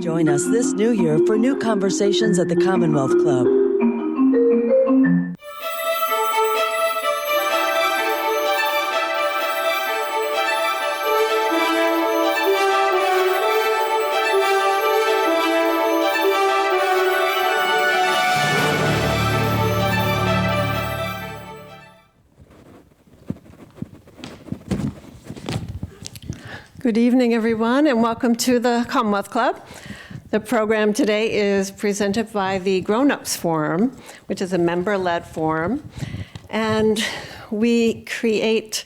Join us this new year for new conversations at the Commonwealth Club. Good evening, everyone, and welcome to the Commonwealth Club. The program today is presented by the Grown Ups Forum, which is a member-led forum, and we create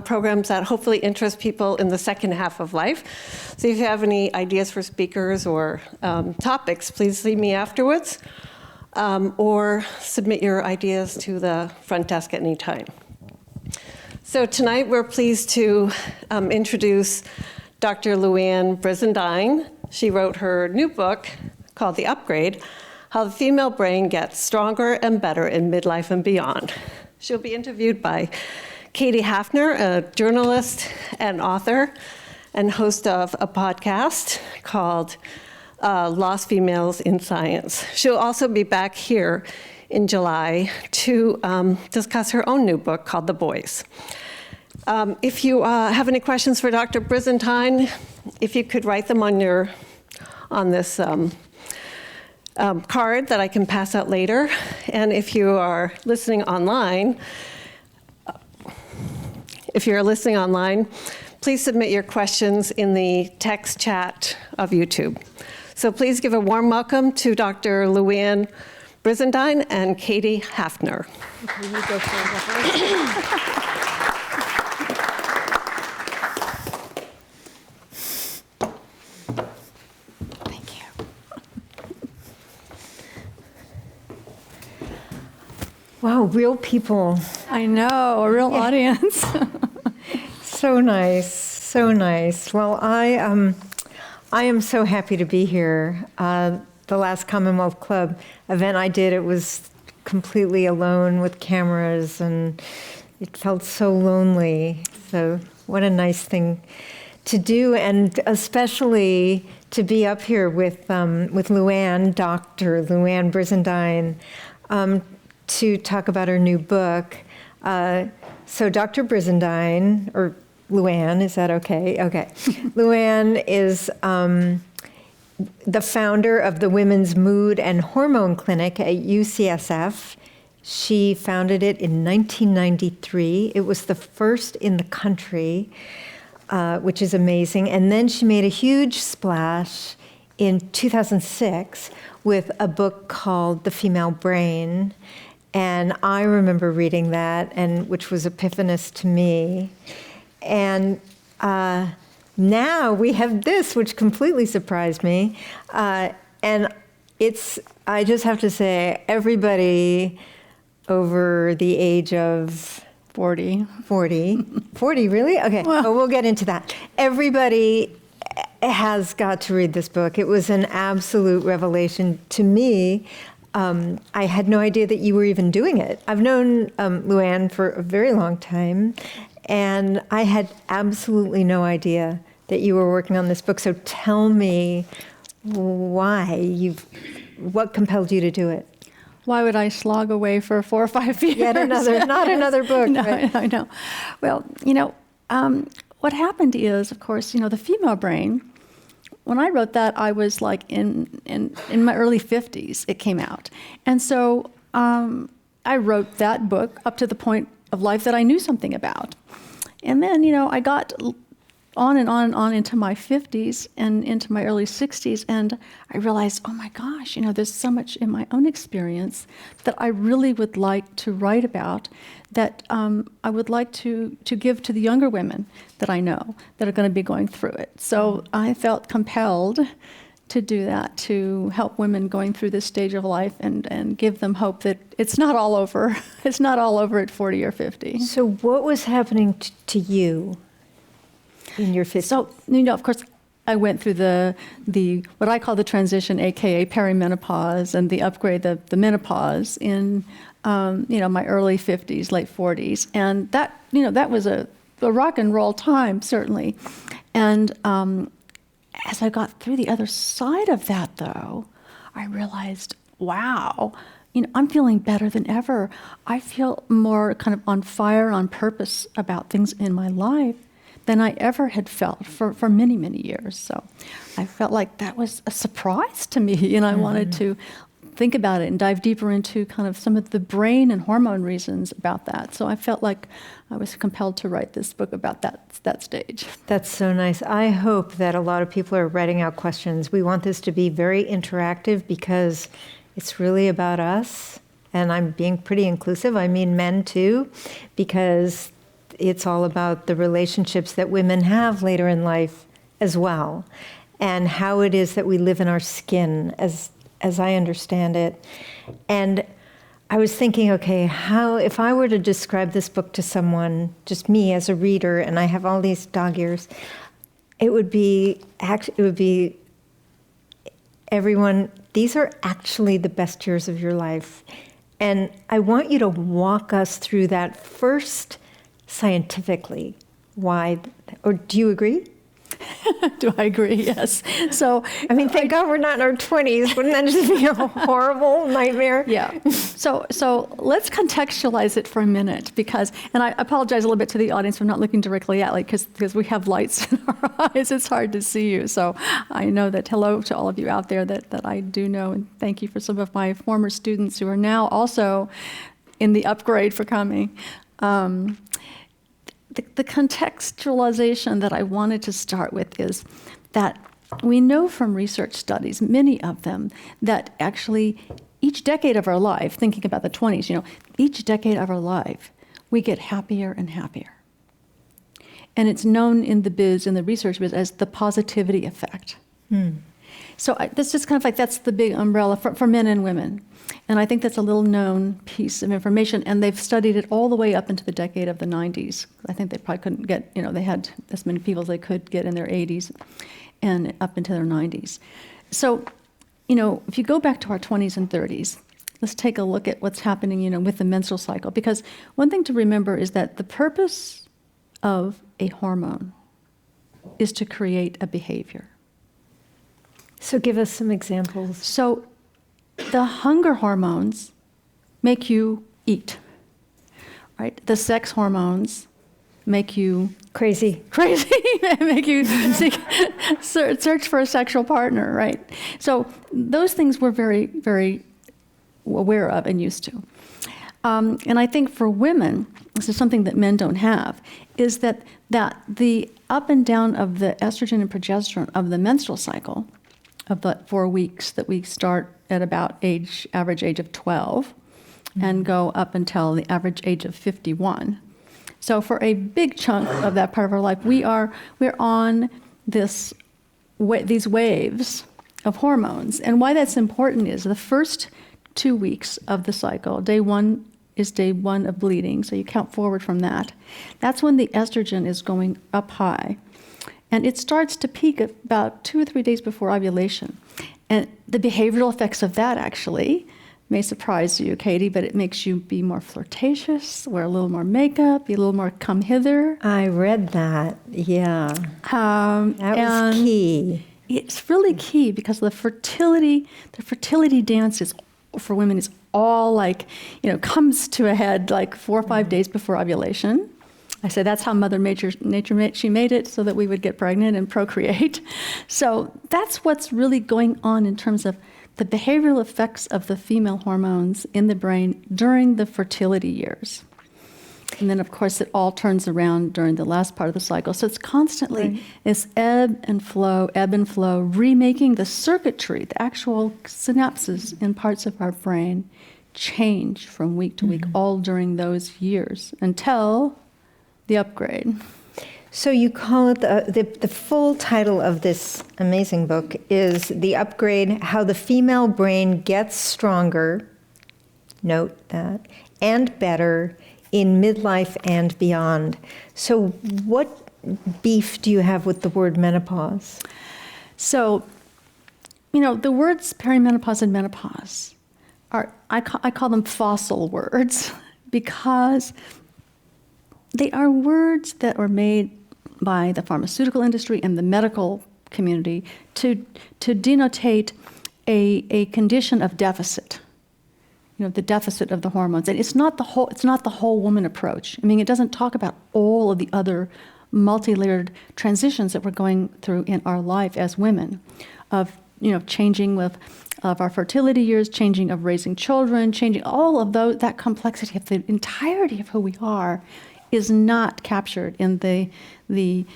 programs that hopefully interest people in the second half of life. So if you have any ideas for speakers or topics, please see me afterwards, or submit your ideas to the front desk at any time. So tonight we're pleased to introduce Dr. Louann Brizendine. She wrote her new book called The Upgrade, How the Female Brain Gets Stronger and Better in Midlife and Beyond. She'll be interviewed by Katie Hafner, a journalist and author and host of a podcast called Lost Females in Science. She'll also be back here in July to discuss her own new book called The Boys. If you have any questions for Dr. Brizendine, if you could write them on this card that I can pass out later. And if you are listening online, please submit your questions in the text chat of YouTube. So please give a warm welcome to Dr. Louann Brizendine and Katie Hafner. You go first. Wow, real people. I know, a real audience. So nice, so nice. Well, I am so happy to be here. The last Commonwealth Club event I did, it was completely alone with cameras, and it felt so lonely. So what a nice thing to do, and especially to be up here with Louann, Dr. Louann Brizendine, to talk about her new book. So Dr. Brizendine, or Louann, is that okay? Okay. Louann is the founder of the Women's Mood and Hormone Clinic at UCSF. She founded it in 1993. It was the first in the country, which is amazing. And then she made a huge splash in 2006 with a book called The Female Brain. And I remember reading that, and which was epiphanous to me. And now we have this, which completely surprised me. And I just have to say, everybody over the age of 40, really? Okay, well, we'll get into that. Everybody has got to read this book. It was an absolute revelation to me. I had no idea that you were even doing it. I've known Louann for a very long time, and I had absolutely no idea that you were working on this book. So tell me what compelled you to do it? Why would I slog away for 4 or 5 years? Not another book. No, right? I know. Well, what happened is, of course, the female brain. When I wrote that, I was like in my early 50s, it came out. And so I wrote that book up to the point of life that I knew something about. And then, I got on and on and on into my 50s and into my early 60s, and I realized, oh my gosh, there's so much in my own experience that I really would like to write about, that I would like to give to the younger women that I know that are going to be going through it. So I felt compelled to do that, to help women going through this stage of life and give them hope that it's not all over. It's not all over at 40 or 50. So what was happening to you in your 50s? So, of course, I went through the what I call the transition, aka perimenopause, and the upgrade, the menopause in my early 50s, late 40s, and that was a rock and roll time, certainly, and as I got through the other side of that, though, I realized, wow, I'm feeling better than ever. I feel more kind of on fire, on purpose about things in my life than I ever had felt for many, many years. So I felt like that was a surprise to me, and I wanted to think about it and dive deeper into kind of some of the brain and hormone reasons about that. So I felt like I was compelled to write this book about that stage. That's so nice. I hope that a lot of people are writing out questions. We want this to be very interactive because it's really about us. And I'm being pretty inclusive. I mean men too, because it's all about the relationships that women have later in life as well, and how it is that we live in our skin as I understand it. And I was thinking, okay, how, if I were to describe this book to someone, just me as a reader, and I have all these dog ears, it would be everyone, these are actually the best years of your life. And I want you to walk us through that first scientifically. Why, or do you agree? Do I agree? Yes. So, I mean, thank God we're not in our 20s. Wouldn't that just be a horrible nightmare? yeah. So let's contextualize it for a minute, because, and I apologize a little bit to the audience for not looking directly at, because we have lights in our eyes. It's hard to see you. So I know that hello to all of you out there that I do know, and thank you for some of my former students who are now also in the upgrade for coming. The contextualization that I wanted to start with is that we know from research studies, many of them, that actually each decade of our life, thinking about the 20s, each decade of our life, we get happier and happier. And it's known in the research biz, as the positivity effect. So that's just kind of like, that's the big umbrella for men and women. And I think that's a little known piece of information. And they've studied it all the way up into the decade of the 90s. I think they probably couldn't get, they had as many people as they could get in their 80s and up into their 90s. So, if you go back to our 20s and 30s, let's take a look at what's happening, with the menstrual cycle. Because one thing to remember is that the purpose of a hormone is to create a behavior. So give us some examples. So the hunger hormones make you eat, right? The sex hormones make you Crazy. make you search for a sexual partner, right? So those things we're very, very aware of and used to. And I think for women, this is something that men don't have, is that the up and down of the estrogen and progesterone of the menstrual cycle, of the 4 weeks that we start at about average age of 12 and go up until the average age of 51. So for a big chunk of that part of our life, we're on these waves of hormones. And why that's important is the first 2 weeks of the cycle, day one is day one of bleeding, so you count forward from that. That's when the estrogen is going up high. And it starts to peak about 2 or 3 days before ovulation. And the behavioral effects of that actually may surprise you, Katie, but it makes you be more flirtatious, wear a little more makeup, be a little more come hither. I read that, yeah. That was key. It's really key because the fertility dances for women is all like, comes to a head like 4 or 5 days before ovulation. I say that's how Mother Nature she made it so that we would get pregnant and procreate. So that's what's really going on in terms of the behavioral effects of the female hormones in the brain during the fertility years. And then, of course, it all turns around during the last part of the cycle. So it's constantly this ebb and flow, remaking the circuitry, the actual synapses in parts of our brain change from week to week, all during those years until the upgrade. So you call it, the full title of this amazing book is The Upgrade, How the Female Brain Gets Stronger, note that, and Better in Midlife and Beyond. So what beef do you have with the word menopause? So, the words perimenopause and menopause I call them fossil words because they are words that were made by the pharmaceutical industry and the medical community to denotate a condition of deficit. The deficit of the hormones. And it's not the whole woman approach. I mean, it doesn't talk about all of the other multi-layered transitions that we're going through in our life as women, of changing of our fertility years, changing of raising children, changing all of that complexity of the entirety of who we are is not captured in the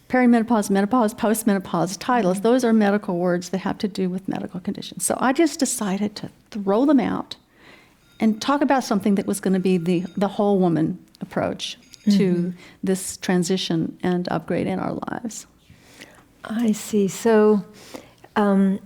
perimenopause, menopause, postmenopause titles. Those are medical words that have to do with medical conditions. So I just decided to throw them out and talk about something that was going to be the whole woman approach to this transition and upgrade in our lives. I see. So, and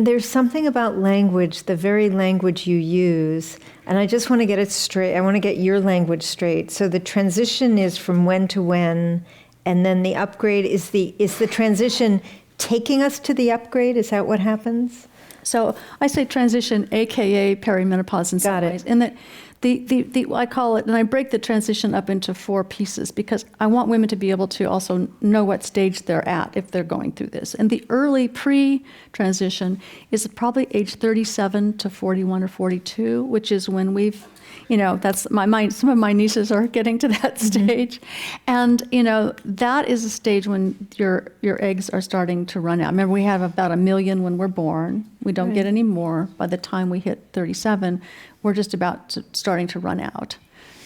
there's something about language, the very language you use, and I just want to get it straight. I want to get your language straight. So the transition is from when to when, and then the upgrade is the transition taking us to the upgrade? Is that what happens? So I say transition, AKA perimenopause in some ways. And that I call it, and I break the transition up into 4 pieces because I want women to be able to also know what stage they're at if they're going through this. And the early pre-transition is probably age 37 to 41 or 42, which is when we've, that's some of my nieces are getting to that stage. And, that is a stage when your eggs are starting to run out. Remember, we have about 1 million when we're born. We don't get any more. By the time we hit 37, we're just starting to run out.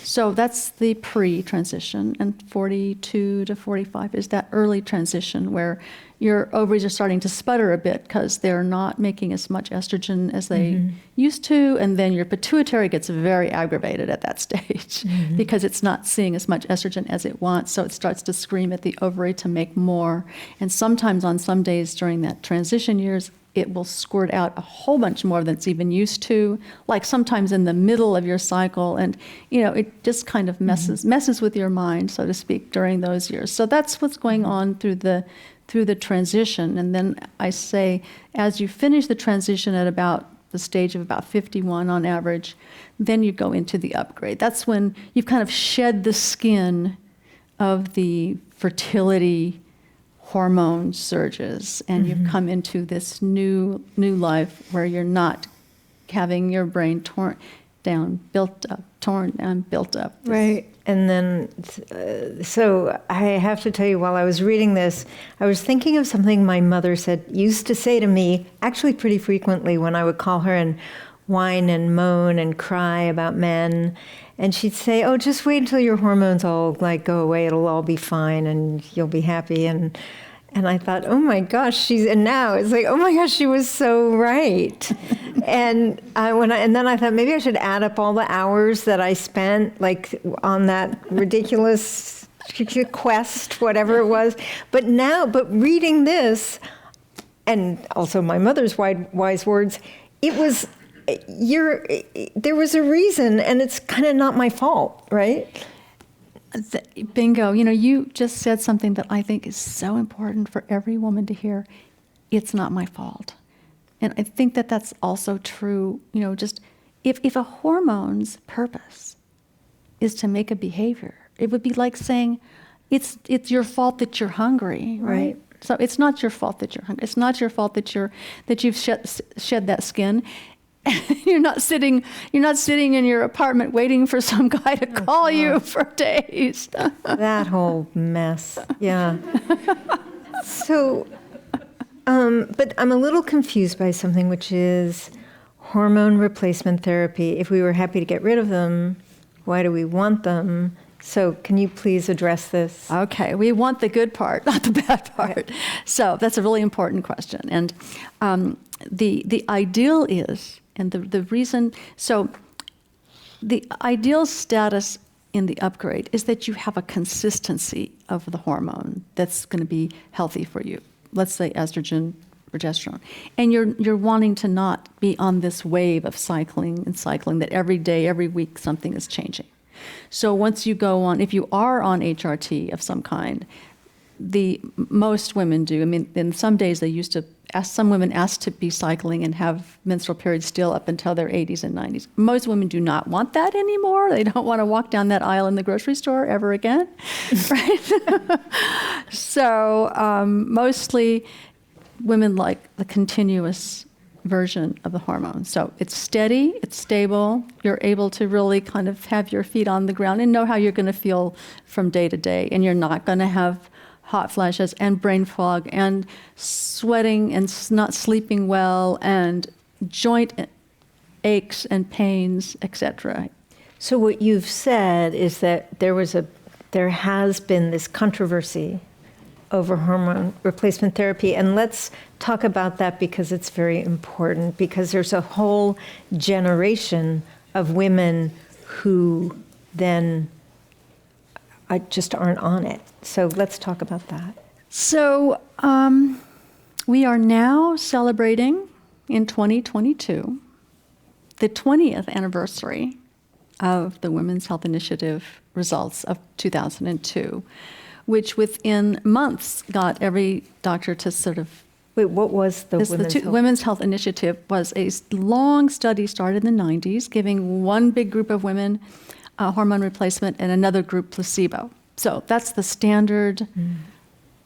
So that's the pre-transition, and 42 to 45 is that early transition where your ovaries are starting to sputter a bit because they're not making as much estrogen as they used to, and then your pituitary gets very aggravated at that stage because it's not seeing as much estrogen as it wants, so it starts to scream at the ovary to make more. And sometimes on some days during that transition years, it will squirt out a whole bunch more than it's even used to, like sometimes in the middle of your cycle. And, it just kind of messes with your mind, so to speak, during those years. So that's what's going on through the transition. And then I say, as you finish the transition at about the stage of about 51 on average, then you go into the upgrade. That's when you've kind of shed the skin of the fertility hormone surges, and you've come into this new life where you're not having your brain torn down, built up. Right. And then, so I have to tell you, while I was reading this, I was thinking of something my mother used to say to me, actually pretty frequently when I would call her and whine and moan and cry about men. And she'd say, "Oh, just wait until your hormones all go away. It'll all be fine and you'll be happy." And I thought, oh my gosh, and now it's like, oh my gosh, she was so right. And then I thought maybe I should add up all the hours that I spent on that ridiculous quest, whatever it was. But reading this, and also my mother's wise words, it was there was a reason, and it's kind of not my fault, right? Bingo. You just said something that I think is so important for every woman to hear. It's not my fault. And I think that that's also true, just if a hormone's purpose is to make a behavior, it would be like saying, it's your fault that you're hungry, right? So it's not your fault that you're hungry. It's not your fault that you've shed that skin. You're not sitting in your apartment waiting for some guy to call you for days. That whole mess. Yeah. So, but I'm a little confused by something, which is hormone replacement therapy. If we were happy to get rid of them, why do we want them? So can you please address this? Okay, we want the good part, not the bad part. Okay. So that's a really important question. And the ideal is, and the reason, so the ideal status in the upgrade is that you have a consistency of the hormone that's going to be healthy for you. Let's say estrogen, progesterone. And you're wanting to not be on this wave of cycling that every day, every week, something is changing. So once you go on, if you are on HRT of some kind, most women do. I mean, in some days they used to some women asked to be cycling and have menstrual periods still up until their 80s and 90s. Most women do not want that anymore. They don't want to walk down that aisle in the grocery store ever again, right? So mostly women like the continuous version of the hormone. So it's steady, it's stable, you're able to really kind of have your feet on the ground and know how you're going to feel from day to day. And you're not going to have hot flashes and brain fog and sweating and not sleeping well and joint aches and pains, etc. So what you've said is that there has been this controversy over hormone replacement therapy, and let's talk about that because it's very important, because there's a whole generation of women who then just aren't on it. So let's talk about that. So we are now celebrating in 2022 the 20th anniversary of the Women's Health Initiative results of 2002, which within months got every doctor to sort of... Wait, what was the Women's Health Initiative was a long study started in the 90s, giving one big group of women hormone replacement and another group placebo. So that's the standard,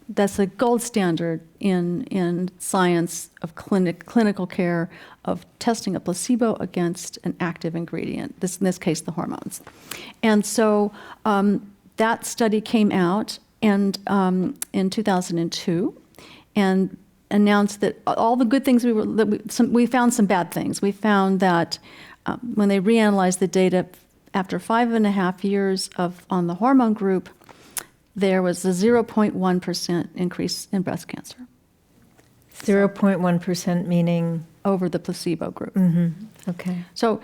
that's the gold standard in science of clinical care of testing a placebo against an active ingredient, in this case, the hormones. And so that study came out and in 2002 and announced that all the good things we found some bad things. We found that when they reanalyzed the data after 5.5 years on the hormone group, there was a 0.1% increase in breast cancer. 0.1% meaning? Over the placebo group. Mm-hmm. Okay. So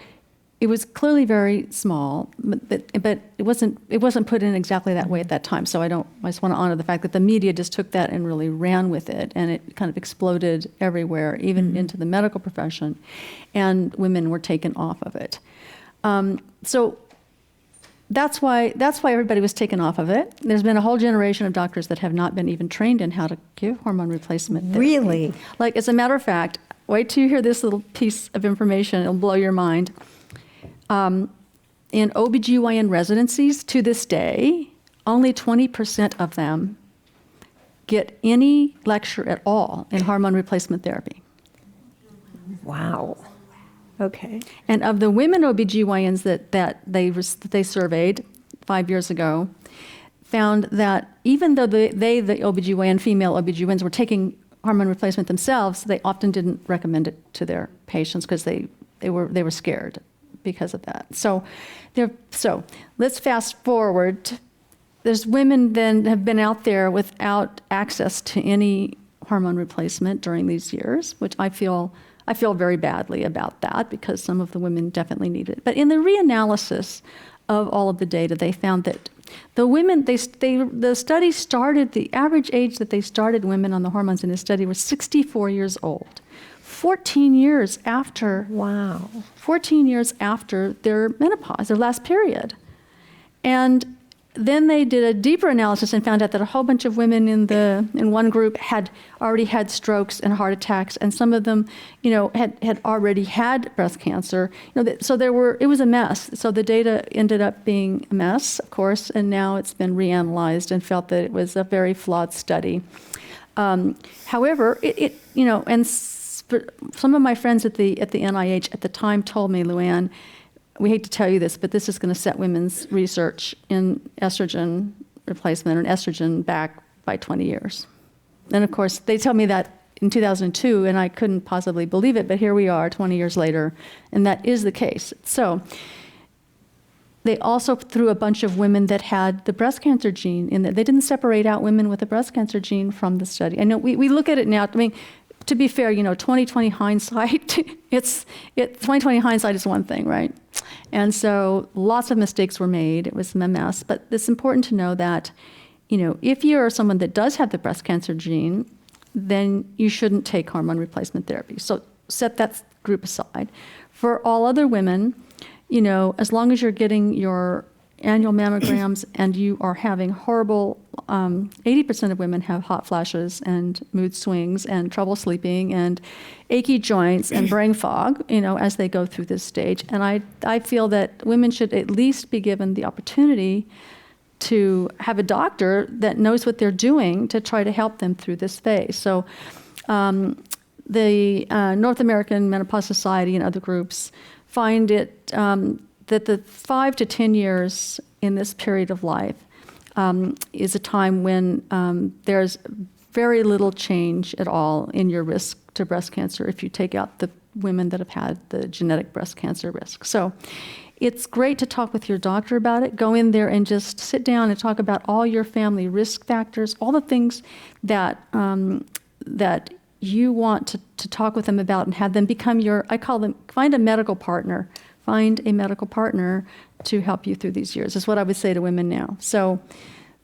it was clearly very small, but it wasn't put in exactly that way at that time. So I just want to honor the fact that the media just took that and really ran with it, and it kind of exploded everywhere, even into the medical profession, and women were taken off of it. So that's why everybody was taken off of it. There's been a whole generation of doctors that have not been even trained in how to give hormone replacement therapy. Really? Like, as a matter of fact, wait till you hear this little piece of information. It'll blow your mind. In OBGYN residencies, to this day, only 20% of them get any lecture at all in hormone replacement therapy. Wow. Okay. And of the women OBGYNs that they surveyed 5 years ago, found that even though the OBGYN, female OBGYNs, were taking hormone replacement themselves, they often didn't recommend it to their patients because they were scared because of that. So let's fast forward. There's women then have been out there without access to any hormone replacement during these years, which I feel very badly about that because some of the women definitely need it. But in the reanalysis of all of the data, they found that the women, the study started, the average age that they started women on the hormones in this study was 64 years old. 14 years after, wow, 14 years after their menopause, their last period. And then they did a deeper analysis and found out that a whole bunch of women in one group had already had strokes and heart attacks, and some of them, had already had breast cancer. So it was a mess. So the data ended up being a mess, of course, and now it's been reanalyzed and felt that it was a very flawed study. However, and some of my friends at the NIH at the time told me, Luann, we hate to tell you this, but this is going to set women's research in estrogen replacement and estrogen back by 20 years. And of course, they tell me that in 2002, and I couldn't possibly believe it, but here we are 20 years later, and that is the case. So they also threw a bunch of women that had the breast cancer gene in there. They didn't separate out women with the breast cancer gene from the study. I know we look at it now, to be fair, 2020 hindsight, 2020 hindsight is one thing, right? And so lots of mistakes were made. It was a mess. But it's important to know that, if you're someone that does have the breast cancer gene, then you shouldn't take hormone replacement therapy. So set that group aside. For all other women, as long as you're getting your annual mammograms and you are having horrible, 80% of women have hot flashes and mood swings and trouble sleeping and achy joints and brain fog, as they go through this stage. And I feel that women should at least be given the opportunity to have a doctor that knows what they're doing to try to help them through this phase. So the North American Menopause Society and other groups find it that the 5 to 10 years in this period of life is a time when there's very little change at all in your risk to breast cancer if you take out the women that have had the genetic breast cancer risk. So it's great to talk with your doctor about it. Go in there and just sit down and talk about all your family risk factors, all the things that that you want to talk with them about, and have them become your, I call them, find a medical partner. Find a medical partner to help you through these years, is what I would say to women now. So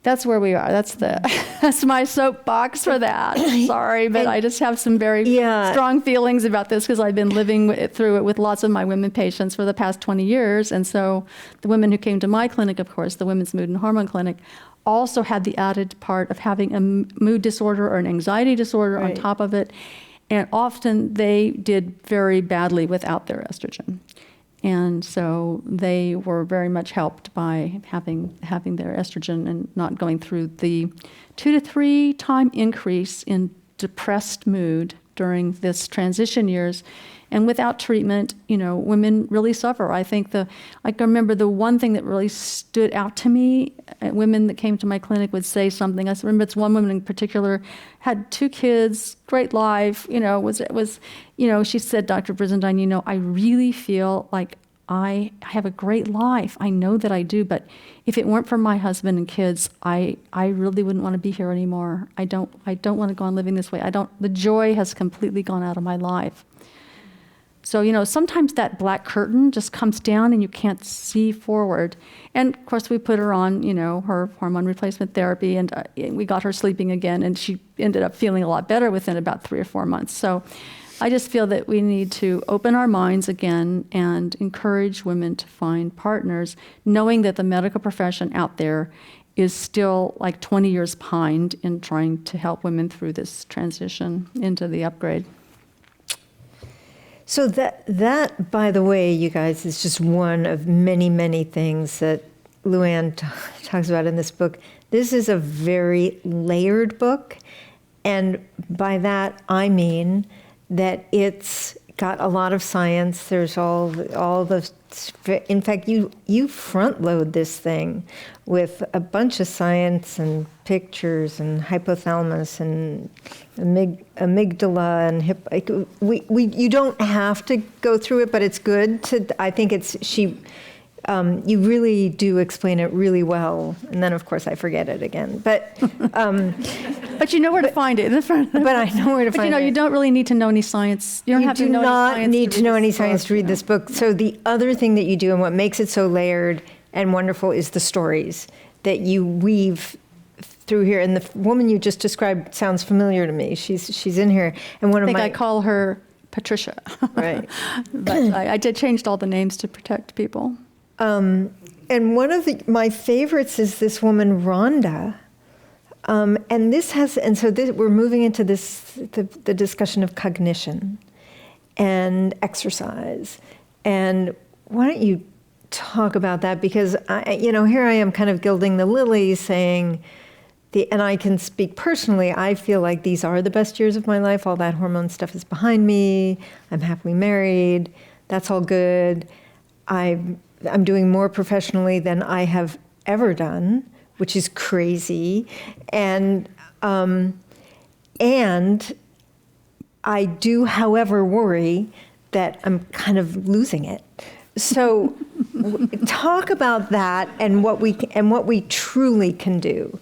that's where we are. That's my soapbox for that. Sorry, but I just have some very strong feelings about this because I've been living through it with lots of my women patients for the past 20 years. And so the women who came to my clinic, of course, the Women's Mood and Hormone Clinic, also had the added part of having a mood disorder or an anxiety disorder on top of it. And often they did very badly without their estrogen. And so they were very much helped by having their estrogen and not going through the 2 to 3 time increase in depressed mood during this transition years. And without treatment, women really suffer. I can remember the one thing that really stood out to me, women that came to my clinic would say something. I remember it's one woman in particular, had 2 kids, great life, she said, Dr. Brizendine, I really feel like I have a great life. I know that I do, but if it weren't for my husband and kids, I really wouldn't want to be here anymore. I don't want to go on living this way. The joy has completely gone out of my life. So, sometimes that black curtain just comes down and you can't see forward. And of course, we put her on, her hormone replacement therapy, and we got her sleeping again, and she ended up feeling a lot better within about 3 or 4 months. So I just feel that we need to open our minds again and encourage women to find partners, knowing that the medical profession out there is still like 20 years behind in trying to help women through this transition into the upgrade. So that, by the way, you guys, is just one of many, many things that Luann talks about in this book. This is a very layered book, and by that I mean that it's got a lot of science. There's all the. In fact, you front load this thing with a bunch of science and pictures and hypothalamus and amygdala and hip. You don't have to go through it, but it's good to. I think you really do explain it really well, and then of course I forget it again. But but you know where to find it. But I know where to find it. You don't really need to know any science. You don't have to know any science. You do not need to know any science to read this book. So the other thing that you do, and what makes it so layered and wonderful, is the stories that you weave through here. And the woman you just described sounds familiar to me. She's in here, and I call her Patricia. Right. But I did changed all the names to protect people. And one of my favorites is this woman, Rhonda. We're moving into the discussion of cognition and exercise. And why don't you talk about that? Because here I am kind of gilding the lily, saying, and I can speak personally, I feel like these are the best years of my life. All that hormone stuff is behind me. I'm happily married. That's all good. I'm doing more professionally than I have ever done, which is crazy. And I do, however, worry that I'm kind of losing it. So talk about that and what we truly can do.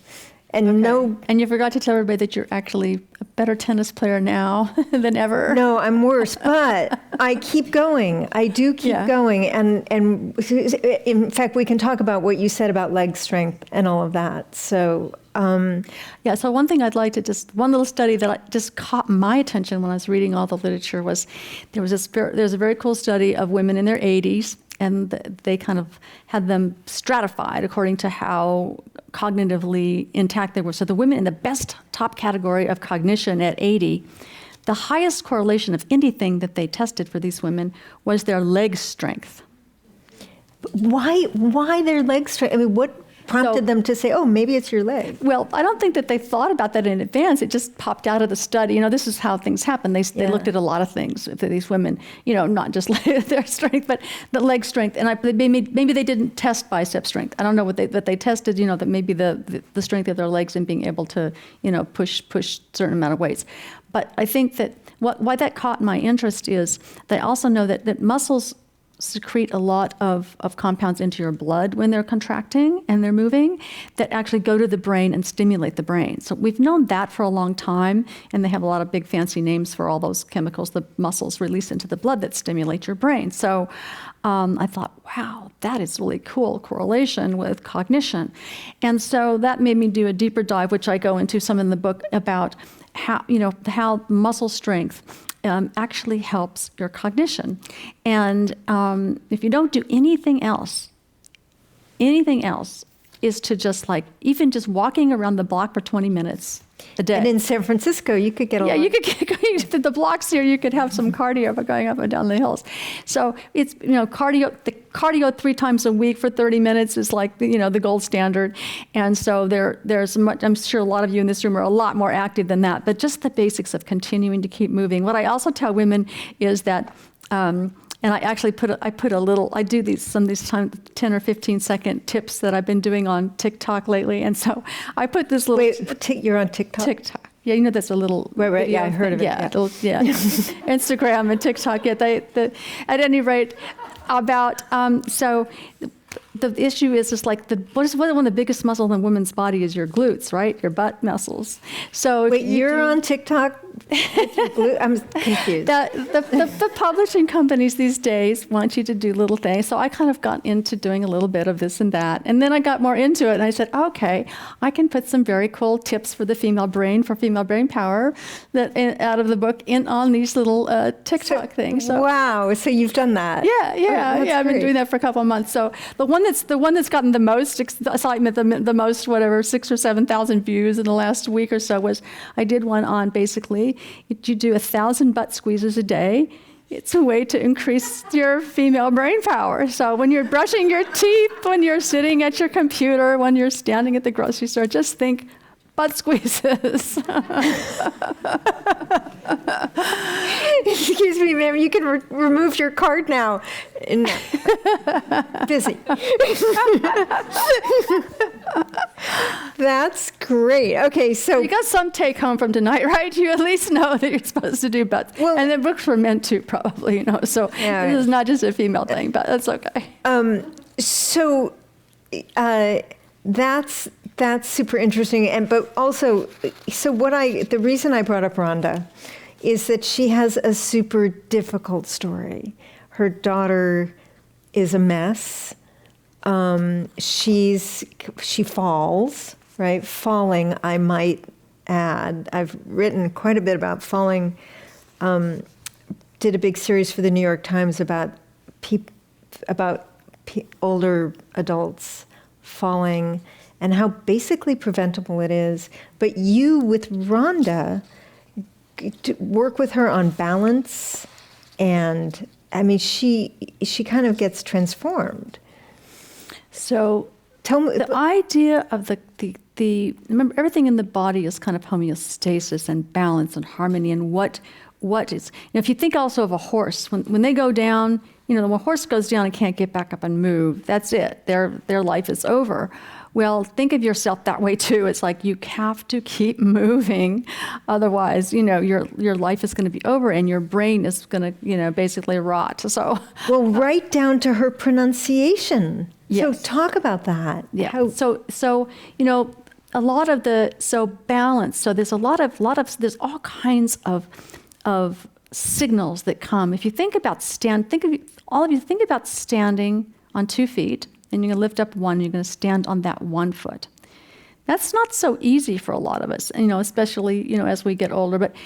And And you forgot to tell everybody that you're actually a better tennis player now than ever. No, I'm worse, but I keep going. I do keep going. And in fact, we can talk about what you said about leg strength and all of that. So, so one thing I'd like to one little study that just caught my attention when I was reading all the literature was there's a very cool study of women in their 80s, and they kind of had them stratified according to how cognitively intact they were. So the women in the best top category of cognition at 80, the highest correlation of anything that they tested for these women was their leg strength. Why their leg strength? I mean, what prompted them to say, oh, maybe it's your leg? Well, I don't think that they thought about that in advance. It just popped out of the study. This is how things happen. They looked at a lot of things for these women, not just their strength, but the leg strength. And maybe they didn't test bicep strength. I don't know what they tested, that maybe the strength of their legs and being able to, push certain amount of weights. But I think that why that caught my interest is they also know that muscles secrete a lot of compounds into your blood when they're contracting and they're moving that actually go to the brain and stimulate the brain. So we've known that for a long time, and they have a lot of big fancy names for all those chemicals the muscles release into the blood that stimulate your brain. So I thought, wow, that is really cool correlation with cognition. And so that made me do a deeper dive, which I go into some in the book, about how muscle strength actually helps your cognition. And if you don't do anything else is to just even just walking around the block for 20 minutes a day. And in San Francisco, you could get a lot. Yeah, you could get the blocks here. You could have some cardio by going up and down the hills. So it's cardio. The cardio 3 times a week for 30 minutes is the gold standard. And so there's much. I'm sure a lot of you in this room are a lot more active than that. But just the basics of continuing to keep moving. What I also tell women is that. And I actually I do some of these 10 or 15 second tips that I've been doing on TikTok lately. And so I put this little. Wait, you're on TikTok? TikTok. Yeah, that's a little. Right. Yeah, I heard of it. Yeah. Instagram and TikTok. Yeah, at any rate, about, so the issue is just one of the biggest muscles in a woman's body is your glutes, right? Your butt muscles. So wait, you're on TikTok? I'm confused. The publishing companies these days want you to do little things. So I kind of got into doing a little bit of this and that. And then I got more into it and I said, okay, I can put some very cool tips for the female brain, for female brain power out of the book on these little TikTok things. So, wow. So you've done that. Yeah. I've been doing that for a couple of months. So the one that's gotten the most excitement, the most, 6,000 or 7,000 views in the last week or so was I did one on basically you do 1,000 butt squeezes a day. It's a way to increase your female brain power. So when you're brushing your teeth, when you're sitting at your computer, when you're standing at the grocery store, just think butt squeezes. Excuse me, ma'am, you can remove your card now. Busy. That's great. Okay, so you got some take home from tonight, right? You at least know that you're supposed to do butts. Well, and the books were meant to, probably, So this is not just a female thing, but that's okay. So that's super interesting, but also, the reason I brought up Rhonda is that she has a super difficult story. Her daughter is a mess. She falls, right? Falling, I might add. I've written quite a bit about falling. Did a big series for the New York Times about older adults falling and how basically preventable it is. But you, with Rhonda, work with her on balance, and I mean, she kind of gets transformed. So tell me the idea of the remember, everything in the body is kind of homeostasis and balance and harmony, and what is, if you think also of a horse, when they go down, when a horse goes down and can't get back up and move, that's it. Their life is over. Well, think of yourself that way too. It's like you have to keep moving, otherwise, your life is going to be over and your brain is going to, basically rot. So, well, right down to her pronunciation. Yes. So talk about that. Yeah. So a lot of balance. So there's there's all kinds of signals that come. If you think about all of you think about standing on 2 feet. And you're going to lift up one, you're going to stand on that 1 foot. That's not so easy for a lot of us, especially, as we get older. But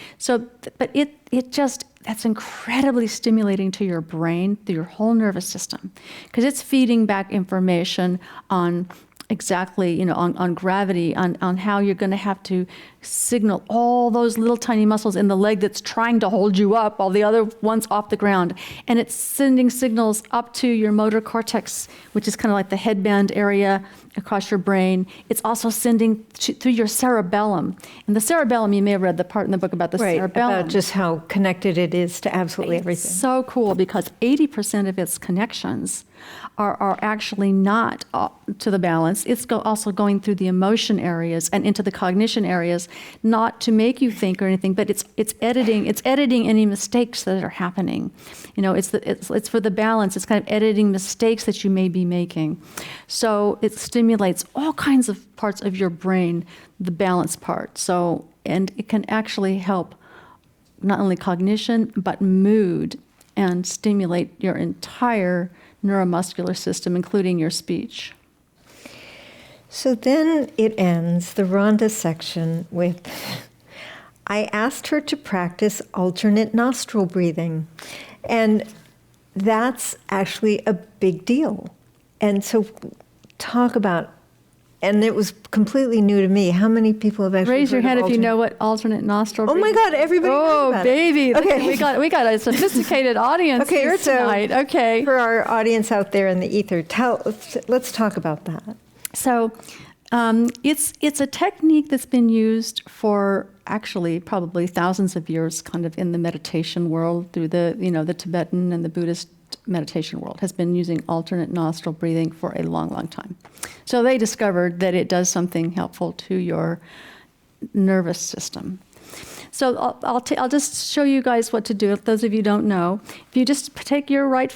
that's incredibly stimulating to your brain, to your whole nervous system, because it's feeding back information on exactly, on gravity, on how you're going to have to signal all those little tiny muscles in the leg that's trying to hold you up while the other one's off the ground. And it's sending signals up to your motor cortex, which is kind of like the headband area across your brain. It's also sending through your cerebellum. And the cerebellum, you may have read the part in the book about the Right, cerebellum. about just how connected it is to absolutely everything. So cool, because 80% of its connections are actually not to the balance. It's also going through the emotion areas and into the cognition areas, not to make you think or anything, but it's editing any mistakes that are happening. You know, it's for the balance. It's kind of editing mistakes that you may be making. So it stimulates all kinds of parts of your brain, the balance part. So, and it can actually help not only cognition, but mood, and stimulate your entire neuromuscular system, including your speech. So then it ends, the Rhonda section, with, I asked her to practice alternate nostril breathing. And that's actually a big deal. And so talk about, and it was completely new to me. How many people have actually Raise your heard of hand if you alternate- know what alternate nostril Oh my breathing God, is. everybody knows Oh, about it. baby. Okay. We got a sophisticated audience here so tonight. Okay. For our audience out there in the ether, let's talk about that. So it's a technique that's been used for actually probably thousands of years, kind of in the meditation world, through the Tibetan and the Buddhist meditation world has been using alternate nostril breathing for a long, long time. So they discovered that it does something helpful to your nervous system. So I'll just show you guys what to do. If those of you don't know, if you just take your right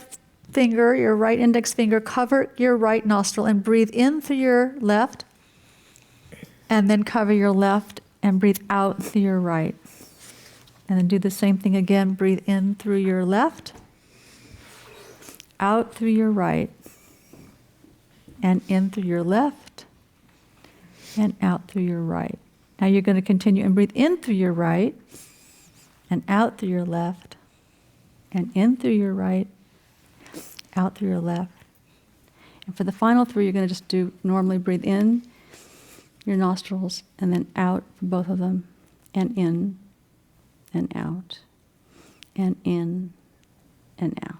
finger, your right index finger, cover your right nostril and breathe in through your left, and then cover your left and breathe out through your right. And then do the same thing again. Breathe in through your left, out through your right, and in through your left, and out through your right. Now you're going to continue and breathe in through your right, and out through your left, and in through your right, out through your left. And for the final three, you're going to just do normally breathe in your nostrils, and then out for both of them, and in, and out, and in, and out.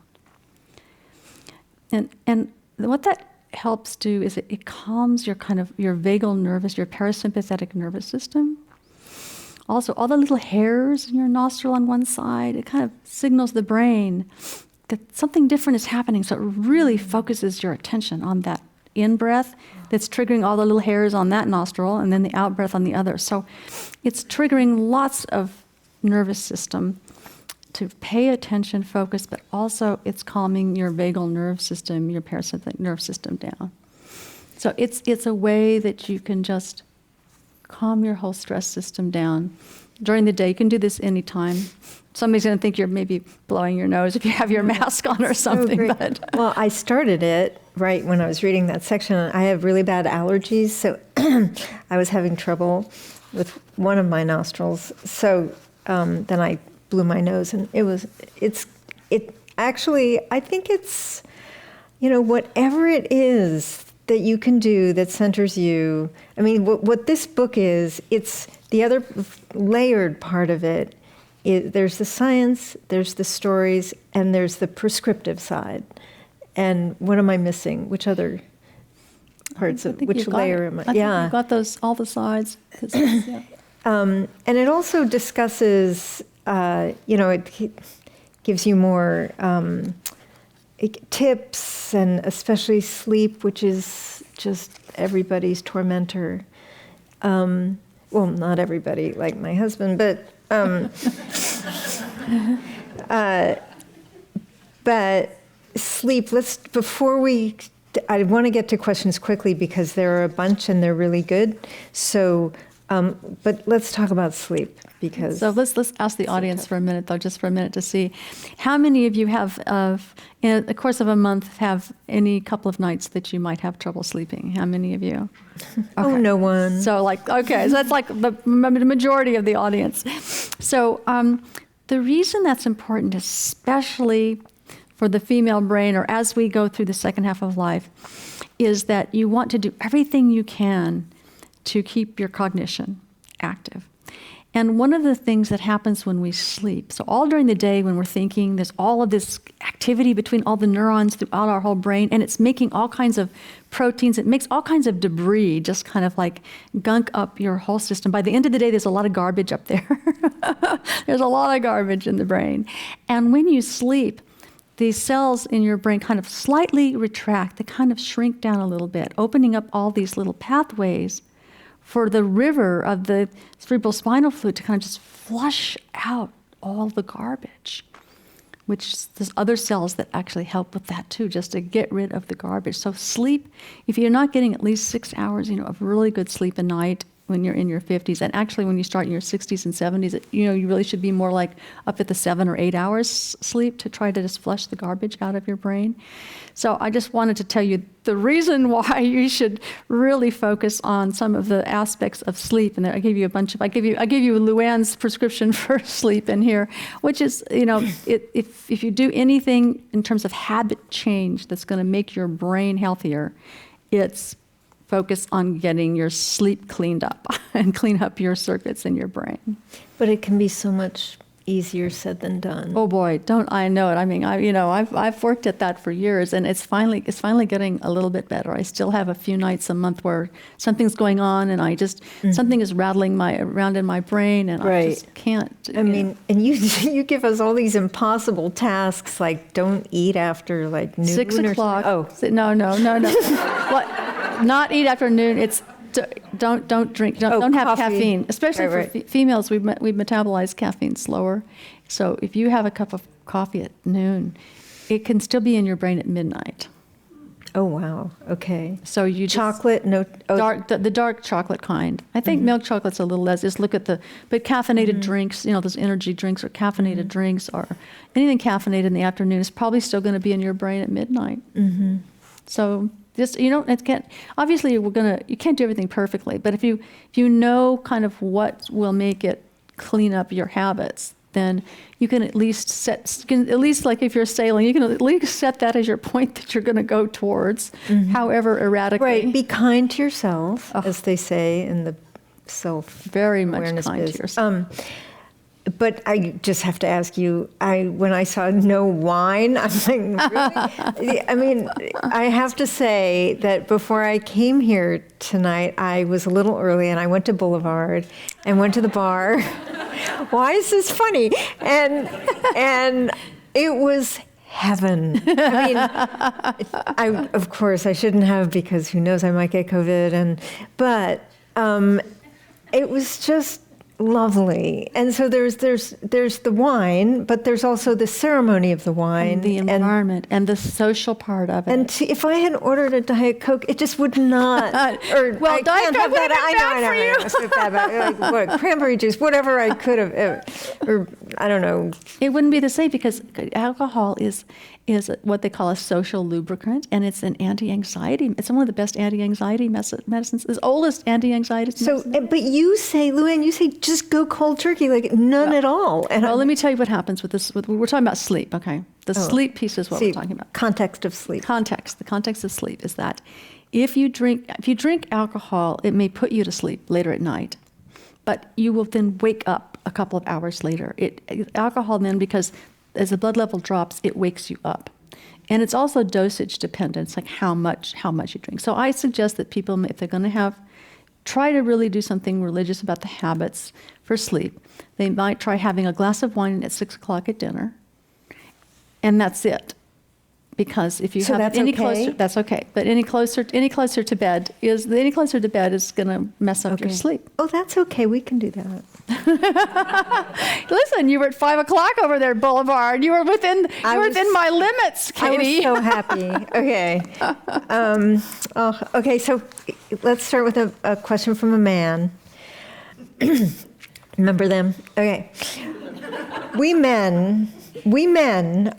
And what that helps do is it calms your vagal nervous, your parasympathetic nervous system. Also, all the little hairs in your nostril on one side, it kind of signals the brain that something different is happening. So it really focuses your attention on that in-breath that's triggering all the little hairs on that nostril, and then the out-breath on the other. So it's triggering lots of nervous system to pay attention, focus, but also it's calming your vagal nerve system, your parasympathetic nerve system down. So it's a way that you can just calm your whole stress system down during the day. You can do this anytime. Somebody's going to think you're maybe blowing your nose if you have your mask on or something. great. But Well, I started it right when I was reading that section. I have really bad allergies, so I was having trouble with one of my nostrils. So then I blew my nose, and it actually, I think it's, whatever it is that you can do that centers you. I mean, what this book is, it's the other layered part of it. There's the science, there's the stories, and there's the prescriptive side. And what am I missing? Which other parts of which layer am I? I think you've got those, all the sides. Yeah. And it also discusses, it gives you more tips, and especially sleep, which is just everybody's tormentor. Well, not everybody, like my husband, but sleep. I want to get to questions quickly because there are a bunch and they're really good. So, but let's talk about sleep because. So let's ask the audience for a minute, though, just for a minute, to see how many of you have, in the course of a month, have any couple of nights that you might have trouble sleeping. How many of you? Oh, no one. So so that's like the majority of the audience. So the reason that's important, especially for the female brain, or as we go through the second half of life, is that you want to do everything you can to keep your cognition active. And one of the things that happens when we sleep, so all during the day when we're thinking, there's all of this activity between all the neurons throughout our whole brain, and it's making all kinds of proteins. It makes all kinds of debris just kind of like gunk up your whole system. By the end of the day, there's a lot of garbage up there. There's a lot of garbage in the brain. And when you sleep, these cells in your brain kind of slightly retract. They kind of shrink down a little bit, opening up all these little pathways for the river of the cerebral spinal fluid to kind of just flush out all the garbage, which there's other cells that actually help with that too, just to get rid of the garbage. So sleep, if you're not getting at least 6 hours, of really good sleep a night when you're in your 50s, and actually when you start in your 60s and 70s, you really should be more like up at the 7 or 8 hours sleep to try to just flush the garbage out of your brain. So I just wanted to tell you the reason why you should really focus on some of the aspects of sleep. And I gave you I give you Luann's prescription for sleep in here, which is, if you do anything in terms of habit change that's going to make your brain healthier, it's focus on getting your sleep cleaned up and clean up your circuits in your brain. But it can be so much easier said than done. Oh boy, don't I know it? I mean, I've worked at that for years, and it's finally getting a little bit better. I still have a few nights a month where something's going on, and I just something is rattling around in my brain, and I just can't. I mean, and you give us all these impossible tasks, like don't eat after like noon. 6 o'clock. Oh, No. What? Not eat after noon. It's don't drink. Don't have coffee. caffeine. Especially Right. for females, we metabolize caffeine slower. So if you have a cup of coffee at noon, it can still be in your brain at midnight. oh wow. Okay. So you just, Chocolate, no. Oh, the dark chocolate kind. I think milk chocolate's a little less. Just look at but caffeinated drinks, those energy drinks or caffeinated drinks or anything caffeinated in the afternoon is probably still going to be in your brain at midnight. So just, obviously you can't do everything perfectly, but if you know kind of what will make it clean up your habits, then you can at least like if you're sailing, you can at least set that as your point that you're going to go towards, however erratically. right. Be kind to yourself, as they say in the Very much self-awareness kind biz. to yourself. But I just have to ask you, when I saw no wine, I'm like, really? I mean, I have to say that before I came here tonight, I was a little early and I went to Boulevard and went to the bar. Why is this funny? And it was heaven. I mean, of course, I shouldn't have because who knows, I might get COVID. But it was just lovely. And so there's the wine, but there's also the ceremony of the wine. And the environment and the social part of it. And if I had ordered a Diet Coke, it just would not. Well, I Diet can't Coke have would have that. been bad for you. I know. It's been bad, like, what, cranberry juice, whatever I could have, or I don't know. It wouldn't be the same because alcohol is what they call a social lubricant, and it's an anti-anxiety. It's one of the best anti-anxiety medicines. It's the oldest anti-anxiety medicine. But you say, Luann, just go cold turkey, like none at all. And Well, let me tell you what happens with this. We're talking about sleep, okay? The sleep piece is what we're talking about. Context of sleep. The context of sleep is that if you drink alcohol, it may put you to sleep later at night, but you will then wake up a couple of hours later. Alcohol then, because as the blood level drops, it wakes you up. And it's also dosage dependent. It's like how much you drink. So I suggest that people, if they're going to try to really do something religious about the habits for sleep, they might try having a glass of wine at 6 o'clock at dinner. And that's it. Because if you So have that's any okay? closer, that's okay. But any closer to bed is going to mess up your sleep. Oh, that's okay. We can do that. Listen, you were at 5 o'clock over there, Boulevard. You were within my limits, Katie. I was so happy. Okay. Okay, so let's start with a question from a man. Remember them? Okay. We men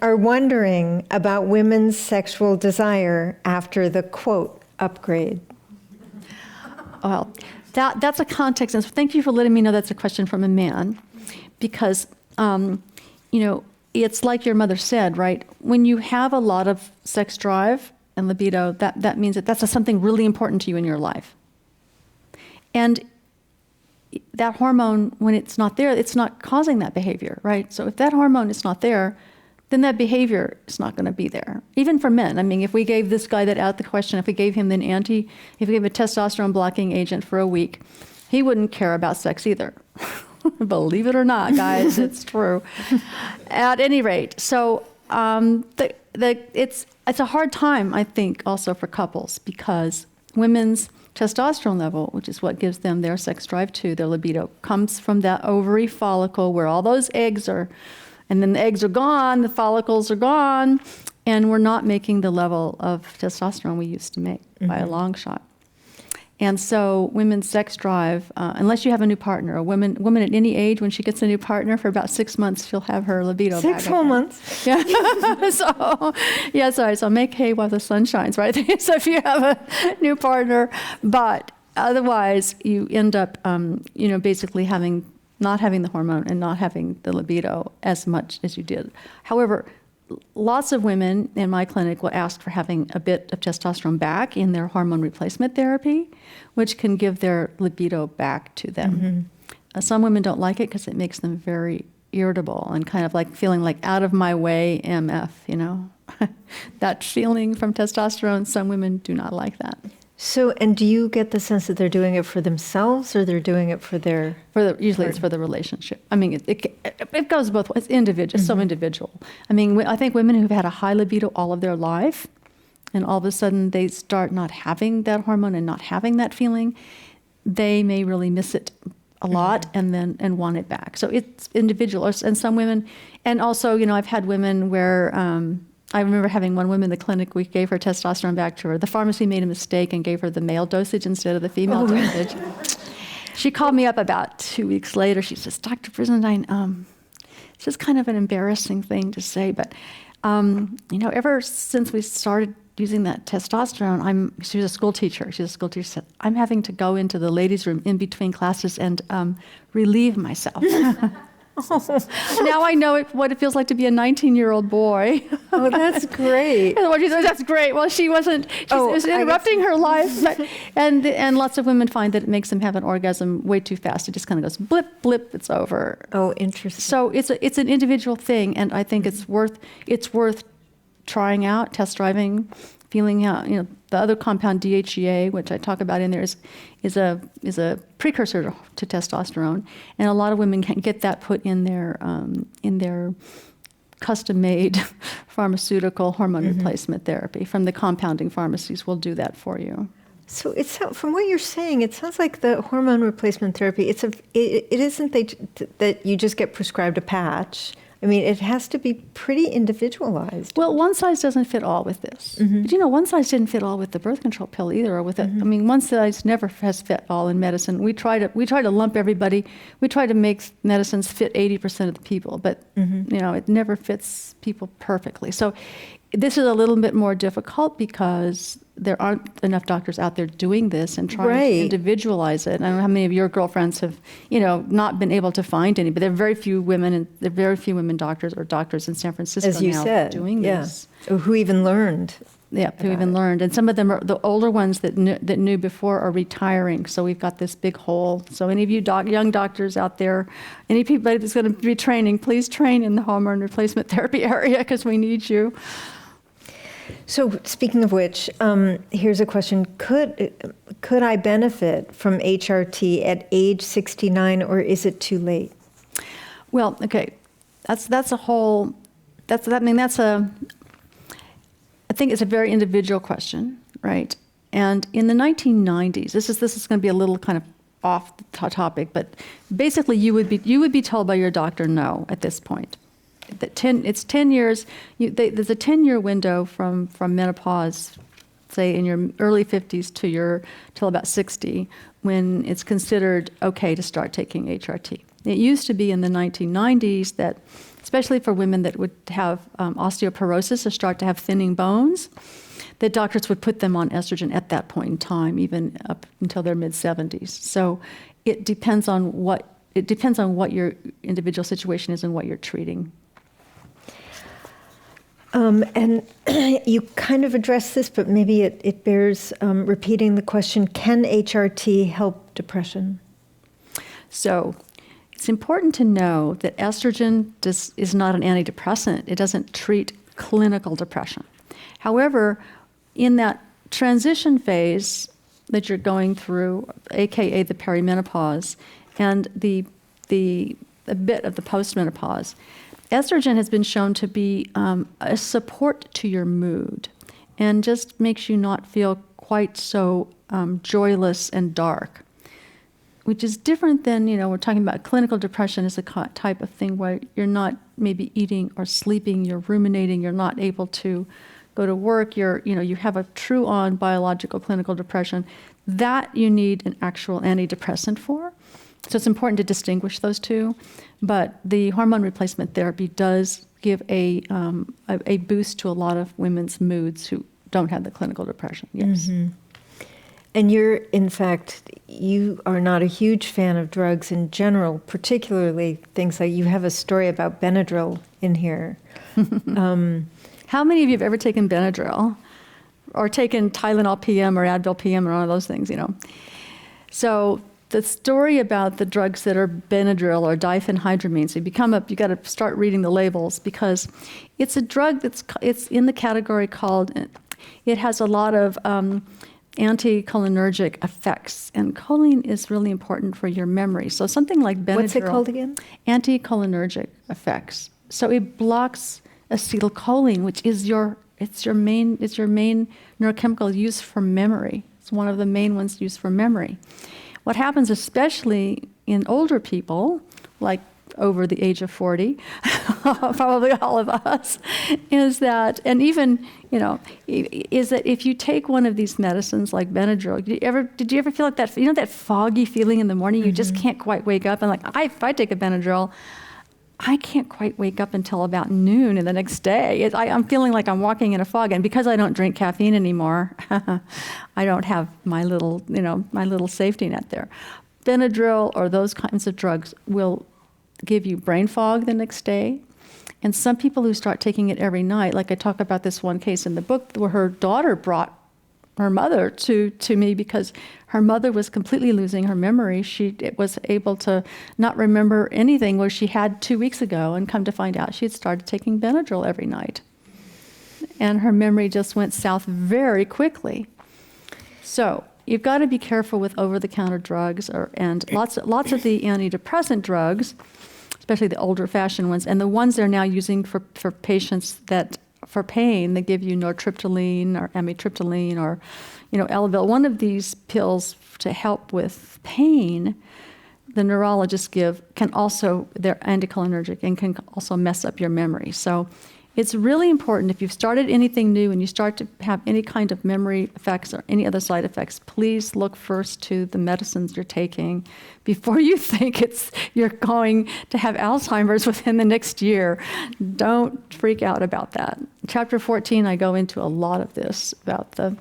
are wondering about women's sexual desire after the, quote, upgrade. Well, that's a context, and so thank you for letting me know that's a question from a man, because, it's like your mother said, right? When you have a lot of sex drive and libido, that means that that's something really important to you in your life. And that hormone, when it's not there, it's not causing that behavior, right? So if that hormone is not there, then that behavior is not going to be there. Even for men. I mean, if we gave this guy that out the question, if we gave him if we gave a testosterone blocking agent for a week, he wouldn't care about sex either. Believe it or not, guys, it's true. At any rate, so it's a hard time, I think, also for couples, because women's testosterone level, which is what gives them their sex drive too, their libido, comes from that ovary follicle where all those eggs are. And then the eggs are gone, the follicles are gone, and we're not making the level of testosterone we used to make by a long shot. And so women's sex drive, unless you have a new partner, a woman at any age, when she gets a new partner, for about 6 months, she'll have her libido back. 6 whole months. Yeah. So make hay while the sun shines, right? So if you have a new partner, but otherwise you end up, basically not having the hormone and not having the libido as much as you did. However, lots of women in my clinic will ask for having a bit of testosterone back in their hormone replacement therapy, which can give their libido back to them. Some women don't like it because it makes them very irritable and kind of like feeling like out of my way MF, that feeling from testosterone. Some women do not like that. So, and do you get the sense that they're doing it for themselves, or they're doing it for their... Usually it's for the relationship. I mean, it goes both ways. It's individual, so individual. I mean, I think women who've had a high libido all of their life, and all of a sudden they start not having that hormone and not having that feeling, they may really miss it a lot and want it back. So it's individual. And some women, and also, I've had women where... I remember having one woman in the clinic, we gave her testosterone back to her. The pharmacy made a mistake and gave her the male dosage instead of the female dosage. She called me up about 2 weeks later. She says, Dr. Brizendine, it's just kind of an embarrassing thing to say, but, ever since we started using that testosterone, she was a school teacher. She said, I'm having to go into the ladies' room in between classes and relieve myself. Now I know what it feels like to be a 19-year-old boy. Oh, that's great. That's great. Well, she was interrupting her life. And lots of women find that it makes them have an orgasm way too fast. It just kind of goes blip, blip, it's over. Oh, interesting. So it's an individual thing, and I think it's worth trying out, test driving, feeling how, the other compound DHEA, which I talk about in there, is a precursor to testosterone, and a lot of women can get that put in their custom-made pharmaceutical hormone replacement therapy from the compounding pharmacies. Will do that for you. So from what you're saying, it sounds like the hormone replacement therapy. It isn't that you just get prescribed a patch. I mean, it has to be pretty individualized. Well, one size doesn't fit all with this. But one size didn't fit all with the birth control pill either, or with it. I mean, one size never has fit all in medicine. We try to lump everybody. We try to make medicines fit 80% of the people, but it never fits people perfectly. So this is a little bit more difficult because there aren't enough doctors out there doing this and trying to individualize it. I don't know how many of your girlfriends have, not been able to find any, but there are very few women doctors or doctors in San Francisco as you now said, doing this. Who even learned? Yeah, who even learned. And some of them are the older ones that knew before are retiring. So we've got this big hole. So any of you young doctors out there, anybody that's going to be training, please train in the hormone replacement therapy area because we need you. So speaking of which, here's a question. Could I benefit from HRT at age 69, or is it too late? Well, okay. I think it's a very individual question, right? And in the 1990s, this is going to be a little kind of off the topic, but basically you would be told by your doctor no at this point. It's 10 years. There's a 10-year window from menopause, say in your early 50s till about 60, when it's considered okay to start taking HRT. It used to be in the 1990s that, especially for women that would have osteoporosis or start to have thinning bones, that doctors would put them on estrogen at that point in time, even up until their mid-70s. So it depends on what your individual situation is and what you're treating. And you kind of addressed this, but maybe it bears repeating the question, can HRT help depression? So it's important to know that estrogen is not an antidepressant. It doesn't treat clinical depression. However, in that transition phase that you're going through, aka the perimenopause, and a bit of the postmenopause, estrogen has been shown to be a support to your mood and just makes you not feel quite so joyless and dark, which is different than, we're talking about clinical depression as a type of thing where you're not maybe eating or sleeping, you're ruminating, you're not able to go to work, you have a true on biological clinical depression. That you need an actual antidepressant for. So it's important to distinguish those two. But the hormone replacement therapy does give a boost to a lot of women's moods who don't have the clinical depression. Yes. Mm-hmm. And in fact, you are not a huge fan of drugs in general, particularly things like, you have a story about Benadryl in here. How many of you have ever taken Benadryl or taken Tylenol PM or Advil PM or one of those things, So the story about the drugs that are Benadryl or diphenhydramine, so you got to start reading the labels, because it's a drug it's in the category called, it has a lot of anticholinergic effects, and choline is really important for your memory. So something like Benadryl. What's it called again? Anticholinergic effects. So it blocks acetylcholine, which is your main neurochemical used for memory. It's one of the main ones used for memory. What happens, especially in older people, like over the age of 40, probably all of us, is that, and even, is that if you take one of these medicines like Benadryl, did you ever feel like that, that foggy feeling in the morning, you just can't quite wake up, and if I take a Benadryl, I can't quite wake up until about noon in the next day. I'm feeling like I'm walking in a fog, and because I don't drink caffeine anymore, I don't have my little safety net there. Benadryl or those kinds of drugs will give you brain fog the next day. And some people who start taking it every night, like I talk about this one case in the book where her daughter brought her mother to me because her mother was completely losing her memory. She was able to not remember anything where she had 2 weeks ago, and come to find out she had started taking Benadryl every night. And her memory just went south very quickly. So you've got to be careful with over-the-counter drugs and lots of the antidepressant drugs, especially the older-fashioned ones, and the ones they're now using for patients for pain. They give you nortriptyline or amitriptyline or, Elavil. One of these pills to help with pain, the neurologists give, they're anticholinergic and can also mess up your memory. So it's really important, if you've started anything new and you start to have any kind of memory effects or any other side effects, please look first to the medicines you're taking before you think you're going to have Alzheimer's within the next year. Don't freak out about that. Chapter 14, I go into a lot of this about the...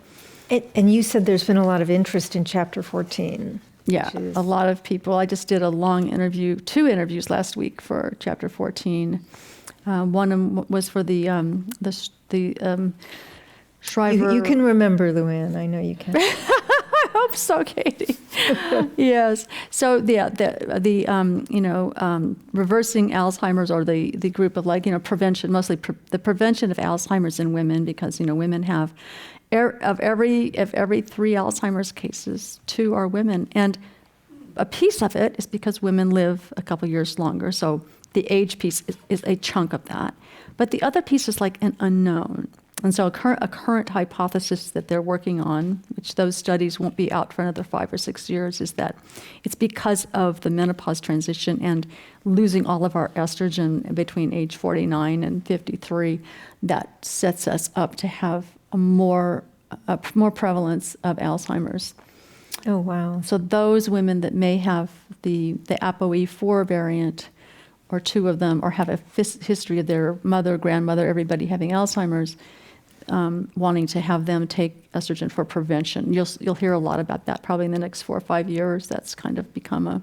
And you said there's been a lot of interest in Chapter 14. Yeah, a lot of people. I just did a long interview, 2 interviews last week for Chapter 14. One was for the Shriver. You can remember, Luann. I know you can. I hope so, Katie. Yes. So the reversing Alzheimer's, or the group of prevention, mostly the prevention of Alzheimer's in women, because women have of every 3 Alzheimer's cases, 2 are women, and a piece of it is because women live a couple years longer. So the age piece is a chunk of that. But the other piece is like an unknown. And so a current hypothesis that they're working on, which those studies won't be out for another 5 or 6 years, is that it's because of the menopause transition and losing all of our estrogen between age 49 and 53 that sets us up to have more prevalence of Alzheimer's. Oh, wow. So those women that may have the ApoE4 variant, or 2 of them, or have a history of their mother, grandmother, everybody having Alzheimer's, wanting to have them take estrogen for prevention. You'll hear a lot about that probably in the next 4 or 5 years. That's kind of become a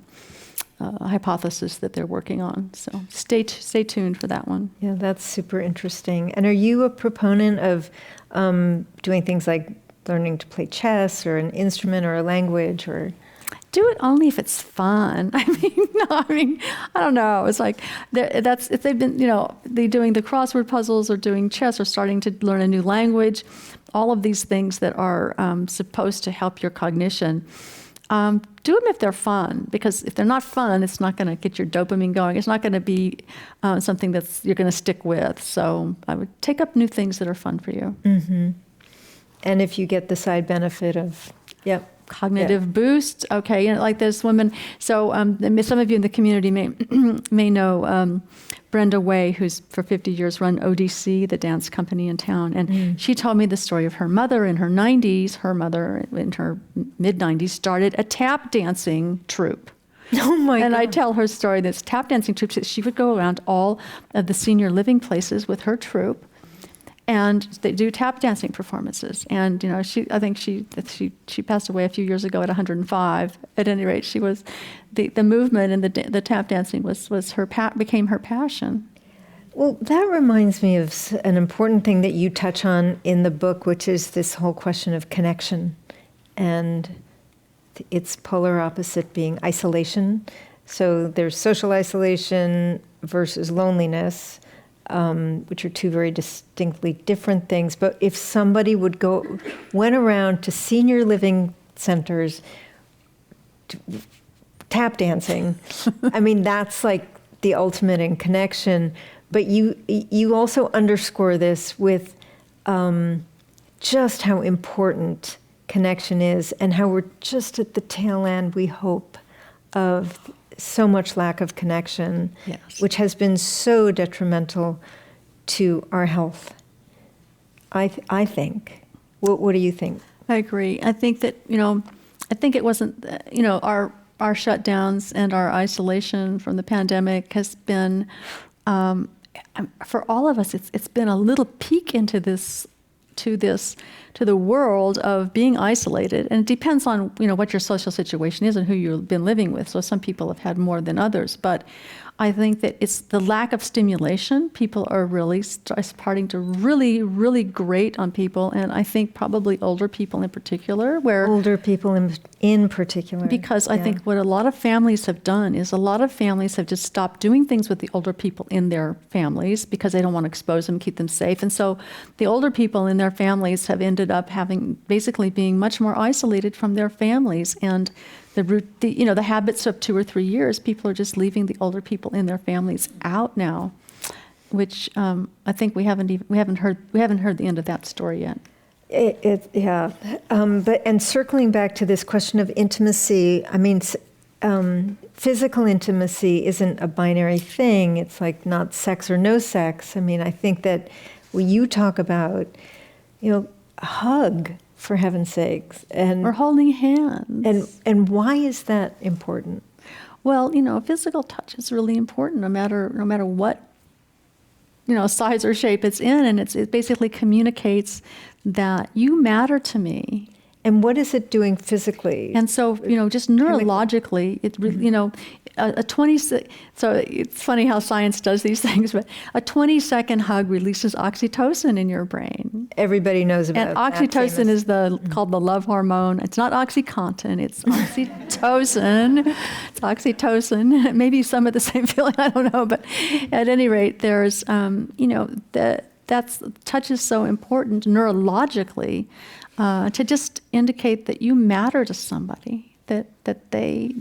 hypothesis that they're working on. So stay tuned for that one. Yeah, that's super interesting. And are you a proponent of doing things like learning to play chess or an instrument or a language? Or do it only if it's fun. I don't know. It's like that's if they've been, they doing the crossword puzzles or doing chess or starting to learn a new language, all of these things that are supposed to help your cognition. Do them if they're fun, because if they're not fun, it's not going to get your dopamine going. It's not going to be something you're going to stick with. So I would take up new things that are fun for you. Mm-hmm. And if you get the side benefit of, cognitive boost. Okay, like there's women. So some of you in the community may know Brenda Way, who's for 50 years run ODC, the dance company in town. And she told me the story of her mother in her 90s. Her mother in her mid-90s started a tap dancing troupe. Oh my God. And I tell her story, this tap dancing troupe, she would go around all of the senior living places with her troupe. And they do tap dancing performances. And I think she passed away a few years ago at 105. At any rate, she was the movement and the tap dancing became her passion. Well, that reminds me of an important thing that you touch on in the book, which is this whole question of connection, and its polar opposite being isolation. So there's social isolation versus loneliness. Which are two very distinctly different things. But if somebody went around to senior living centers tap dancing, that's like the ultimate in connection. But you also underscore this with just how important connection is, and how we're just at the tail end, we hope, of so much lack of connection, yes, which has been so detrimental to our health. I think. What do you think? I agree. I think that I think it wasn't our shutdowns and our isolation from the pandemic has been for all of us. It's been a little peek into to the world of being isolated, and it depends on what your social situation is and who you've been living with. So some people have had more than others, but I think that it's the lack of stimulation. People are really starting to really grate on people, and I think probably older people in particular, because I think what a lot of families have done is a lot of families have just stopped doing things with the older people in their families because they don't want to expose them, keep them safe, and so the older people in their families have ended up basically being much more isolated from their families, and the habits of 2 or 3 years, people are just leaving the older people in their families out now, which I think we haven't heard the end of that story yet. But circling back to this question of intimacy, physical intimacy isn't a binary thing. It's like not sex or no sex. I think that when you talk about, a hug, for heaven's sakes, or holding hands, and why is that important? Well, physical touch is really important, no matter what size or shape it's in, and it basically communicates that you matter to me. And what is it doing physically? And so, just neurologically, so it's funny how science does these things, but a 20-second hug releases oxytocin in your brain. Everybody knows about And oxytocin is called the love hormone. It's not OxyContin, it's oxytocin. It's oxytocin. Maybe some of the same feeling, I don't know. But at any rate, there's, touch is so important neurologically to just indicate that you matter to somebody, that they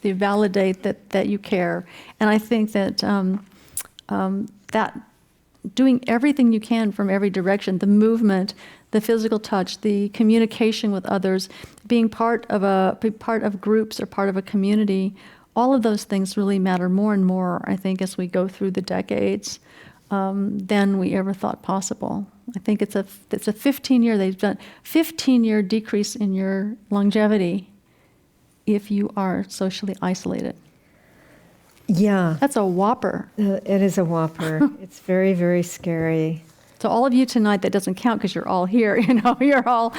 validate that you care. And I think that that doing everything you can from every direction, the movement, the physical touch, the communication with others, being part of groups or part of a community, all of those things really matter more and more, I think, as we go through the decades than we ever thought possible. I think it's a 15-year decrease in your longevity if you are socially isolated. Yeah. That's a whopper. It is a whopper. It's very, very scary. So all of you tonight, that doesn't count because you're all here, you're all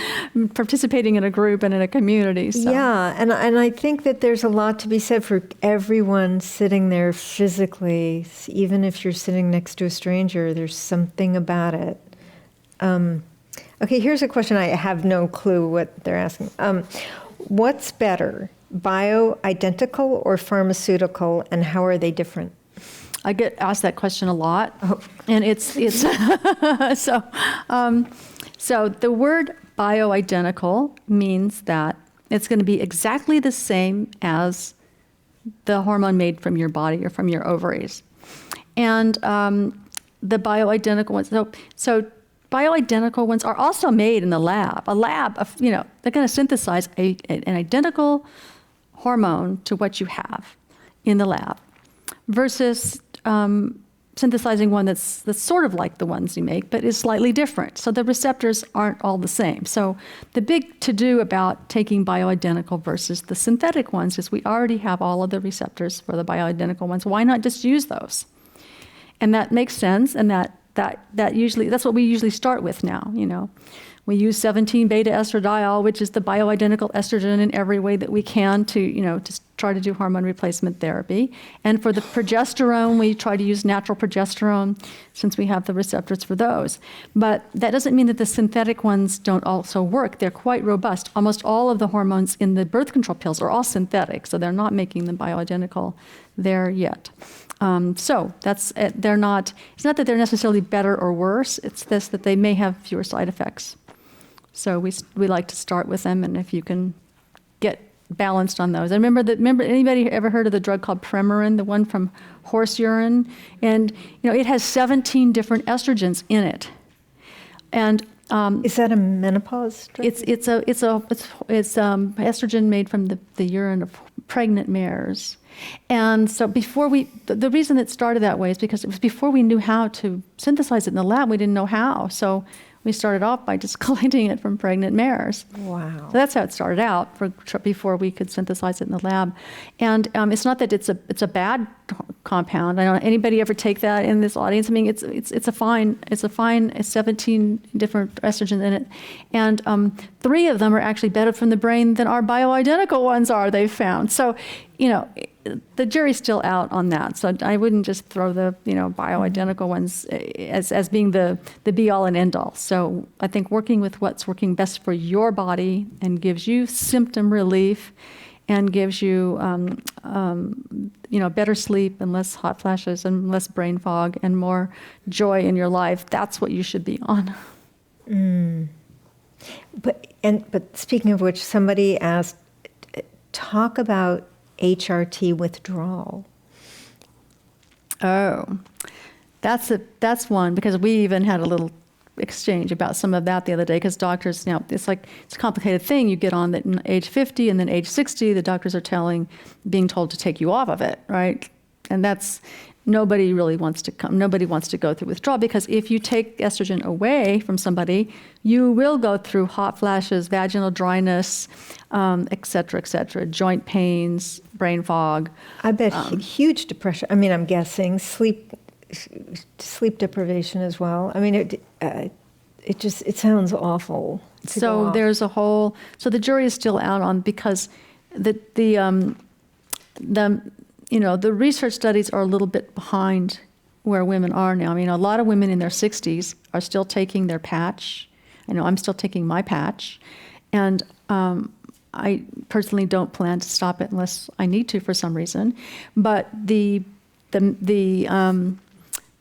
participating in a group and in a community. So. Yeah, and I think that there's a lot to be said for everyone sitting there physically. Even if you're sitting next to a stranger, there's something about it. Okay, here's a question. I have no clue what they're asking. What's better, bioidentical or pharmaceutical, and how are they different? I get asked that question a lot, and it's so the word bioidentical means that it's going to be exactly the same as the hormone made from your body or from your ovaries, and the bioidentical ones. So bioidentical ones are also made in the lab. A lab, they're going to synthesize an identical hormone to what you have in the lab, versus synthesizing one that's sort of like the ones you make, but is slightly different. So the receptors aren't all the same. So the big to-do about taking bioidentical versus the synthetic ones is we already have all of the receptors for the bioidentical ones. Why not just use those? And that makes sense, and that's what we usually start with now. We use 17-beta estradiol, which is the bioidentical estrogen in every way that we can to try to do hormone replacement therapy. And for the progesterone, we try to use natural progesterone since we have the receptors for those. But that doesn't mean that the synthetic ones don't also work. They're quite robust. Almost all of the hormones in the birth control pills are all synthetic, so they're not making them bioidentical there yet. So they're not. It's not that they're necessarily better or worse. It's this that they may have fewer side effects. So we like to start with them, and if you can get balanced on those. Remember anybody ever heard of the drug called Premarin, the one from horse urine? And it has 17 different estrogens in it. And is that a menopause drug? It's estrogen made from the urine of pregnant mares. And so the reason it started that way is because it was before we knew how to synthesize it in the lab. We didn't know how. So we started off by just collecting it from pregnant mares. Wow. So that's how it started out before we could synthesize it in the lab. And it's not that it's a bad compound. I don't know anybody ever take that in this audience. I mean, it's a fine 17 different estrogens in it. And 3 of them are actually better from the brain than our bioidentical ones are, they've found. So, the jury's still out on that. So I wouldn't just throw the bioidentical ones as being the be all and end all. So I think working with what's working best for your body and gives you symptom relief and gives you better sleep and less hot flashes and less brain fog and more joy in your life, that's what you should be on. But speaking of which, somebody asked, talk about HRT withdrawal. Oh, that's one, because we even had a little exchange about some of that the other day, because doctors now, it's a complicated thing. You get on that in age 50 and then age 60, the doctors are being told to take you off of it, right? And nobody really wants to go through withdrawal, because if you take estrogen away from somebody, you will go through hot flashes, vaginal dryness, et cetera, joint pains, brain fog. I bet huge depression. I mean, I'm guessing sleep deprivation as well. I mean, it sounds awful. So the jury is still out on, because the research studies are a little bit behind where women are now. I mean, a lot of women in their 60s are still taking their patch. I know I'm still taking my patch. And I personally don't plan to stop it unless I need to for some reason. But the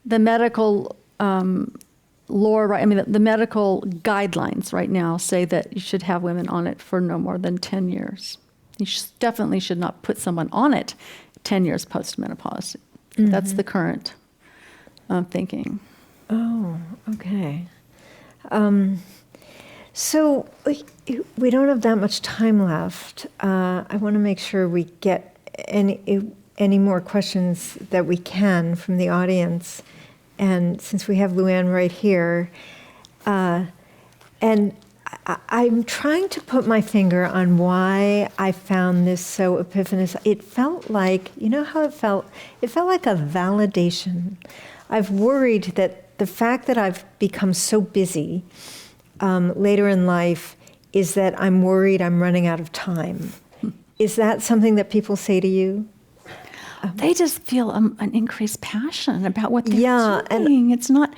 medical lore, right? I mean, the medical guidelines right now say that you should have women on it for no more than 10 years. You definitely should not put someone on it 10 years post-menopause. Mm-hmm. That's the current thinking. Oh, okay. So we don't have that much time left. I want to make sure we get any more questions that we can from the audience. And since we have Luann right here, and I'm trying to put my finger on why I found this so epiphanous. It felt like, you know how it felt? It felt like a validation. I've worried that the fact that I've become so busy later in life is that I'm worried I'm running out of time. Is that something that people say to you? They just feel an increased passion about what they're Yeah, doing. It's not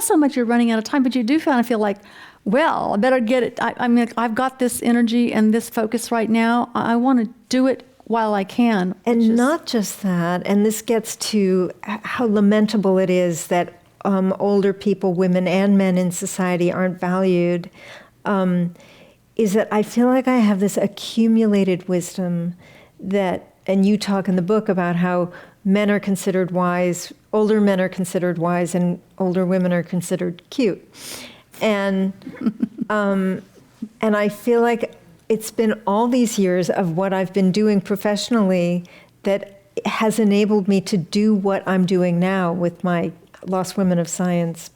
so much you're running out of time, but you do kind of feel like, well, I better get it. I mean, I've got this energy and this focus right now. I want to do it while I can. And not just that, and this gets to how lamentable it is that older people, women and men in society, aren't valued, is that I feel like I have this accumulated wisdom that, and you talk in the book about how men are considered wise, older men are considered wise, and older women are considered cute. And I feel like it's been all these years of what I've been doing professionally that has enabled me to do what I'm doing now with my Lost Women of Science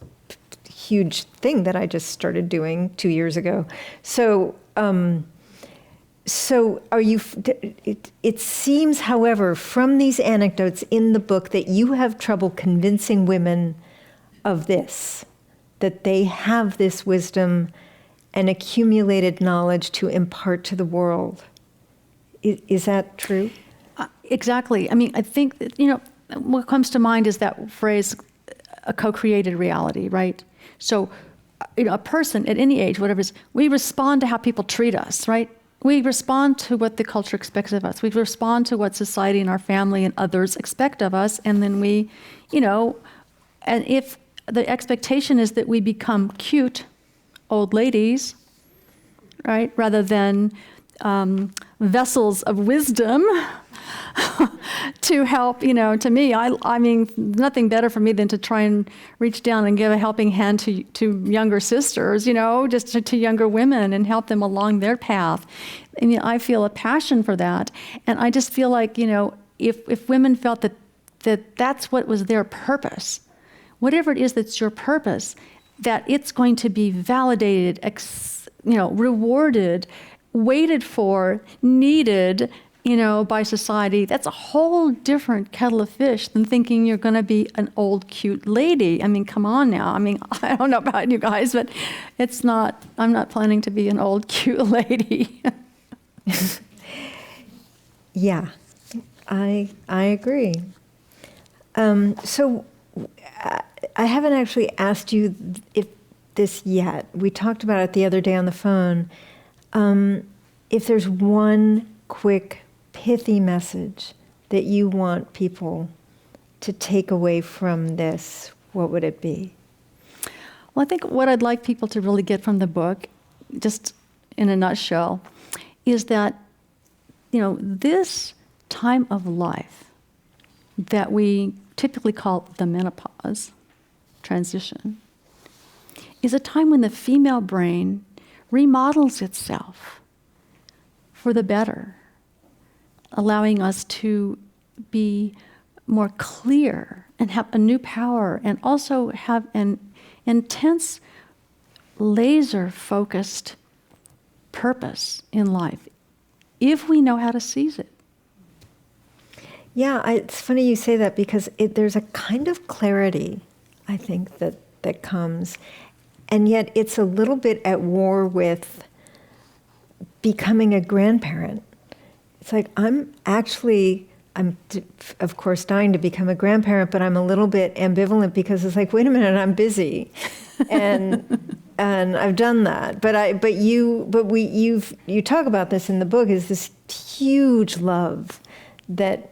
huge thing that I just started doing 2 years ago. So are you, it seems, however, from these anecdotes in the book that you have trouble convincing women of this, that they have this wisdom and accumulated knowledge to impart to the world. Is that true? Exactly. I mean, I think that, what comes to mind is that phrase, a co-created reality, right? So, a person at any age, whatever it is, we respond to how people treat us, right? We respond to what the culture expects of us. We respond to what society and our family and others expect of us. And then we, and if the expectation is that we become cute old ladies, right, rather than vessels of wisdom to help, to me, I mean, nothing better for me than to try and reach down and give a helping hand to younger sisters, just to younger women and help them along their path. I mean, I feel a passion for that. And I just feel like, if women felt that that's what was their purpose, whatever it is that's your purpose, that it's going to be validated, rewarded, waited for, needed, by society, that's a whole different kettle of fish than thinking you're going to be an old, cute lady. I mean, come on now. I mean, I don't know about you guys, but I'm not planning to be an old, cute lady. Yeah, I agree. So I haven't actually asked you if this yet. We talked about it the other day on the phone. If there's one quick, pithy message that you want people to take away from this, what would it be? Well, I think what I'd like people to really get from the book, just in a nutshell, is that, this time of life that we typically call the menopause transition is a time when the female brain remodels itself for the better, allowing us to be more clear and have a new power and also have an intense, laser-focused purpose in life, if we know how to seize it. Yeah, it's funny you say that because there's a kind of clarity, I think, that comes, and yet it's a little bit at war with becoming a grandparent. It's like, I'm of course dying to become a grandparent, but I'm a little bit ambivalent because it's like, wait a minute, I'm busy, and I've done that. But you talk about this in the book, is this huge love that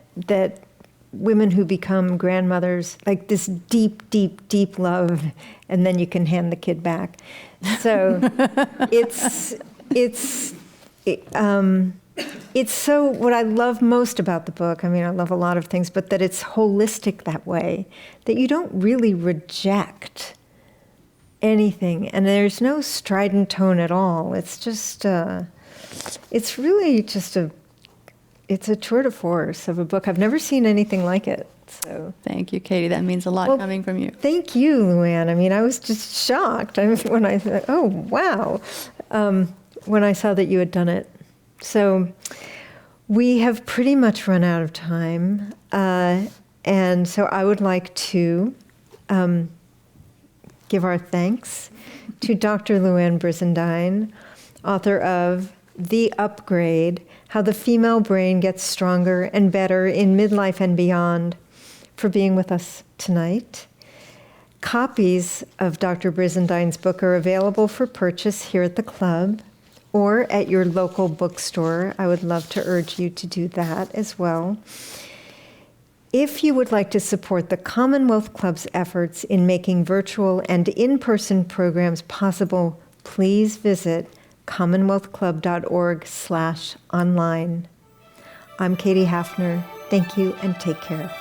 women who become grandmothers, like this deep, deep, deep love, and then you can hand the kid back. So it's so, what I love most about the book, I mean, I love a lot of things, but that it's holistic that way, that you don't really reject anything, and there's no strident tone at all. It's just, it's really just it's a tour de force of a book. I've never seen anything like it. So thank you, Katie. That means a lot coming from you. Thank you, Luann. I mean, I was just shocked when I thought, oh, wow, when I saw that you had done it. So we have pretty much run out of time. And so I would like to give our thanks to Dr. Luann Brizendine, author of The Upgrade: How the Female Brain Gets Stronger and Better in Midlife and Beyond, for being with us tonight. Copies of Dr. Brisendine's book are available for purchase here at the club or at your local bookstore. I would love to urge you to do that as well. If you would like to support the Commonwealth Club's efforts in making virtual and in-person programs possible, please visit commonwealthclub.org/online. I'm Katie Hafner. Thank you and take care.